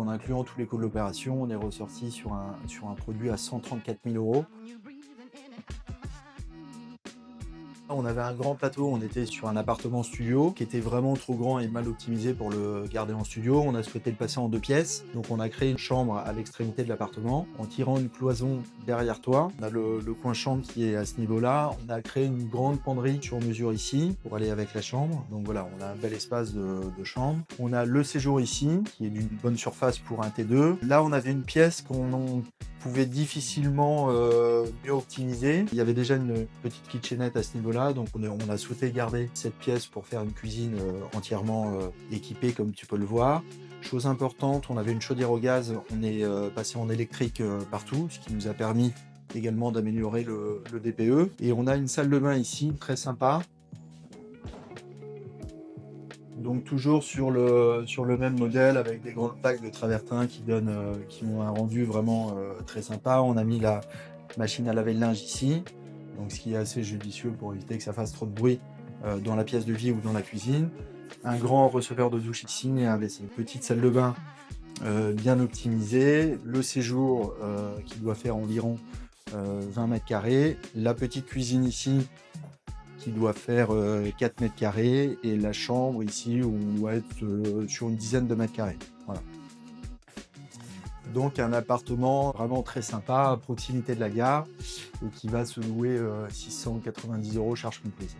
En incluant tous les coûts de l'opération, on est ressorti sur un produit à 134 000 €. On avait un grand plateau, on était sur un appartement studio qui était vraiment trop grand et mal optimisé pour le garder en studio. On a souhaité le passer en 2 pièces, donc on a créé une chambre à l'extrémité de l'appartement en tirant une cloison derrière toi. On a le coin chambre qui est à ce niveau-là. On a créé une grande penderie sur mesure ici pour aller avec la chambre. Donc voilà, on a un bel espace de chambre. On a le séjour ici qui est d'une bonne surface pour un T2. Là, on avait une pièce qu'on pouvait difficilement mieux optimiser. Il y avait déjà une petite kitchenette à ce niveau-là, donc on a souhaité garder cette pièce pour faire une cuisine entièrement équipée comme tu peux le voir. Chose importante, on avait une chaudière au gaz, on est passé en électrique partout, ce qui nous a permis également d'améliorer le DPE. Et on a une salle de bain ici, très sympa. Donc toujours sur le même modèle avec des grandes plaques de travertin qui ont un rendu vraiment très sympa. On a mis la machine à laver le linge ici, donc ce qui est assez judicieux pour éviter que ça fasse trop de bruit dans la pièce de vie ou dans la cuisine. Un grand receveur de douche ici et un WC. Une petite salle de bain bien optimisée. Le séjour qui doit faire environ 20 mètres carrés. La petite cuisine ici qui doit faire 4 mètres carrés et la chambre ici où on doit être sur une dizaine de mètres carrés. Voilà. Donc un appartement vraiment très sympa à proximité de la gare et qui va se louer 690 € charges comprises.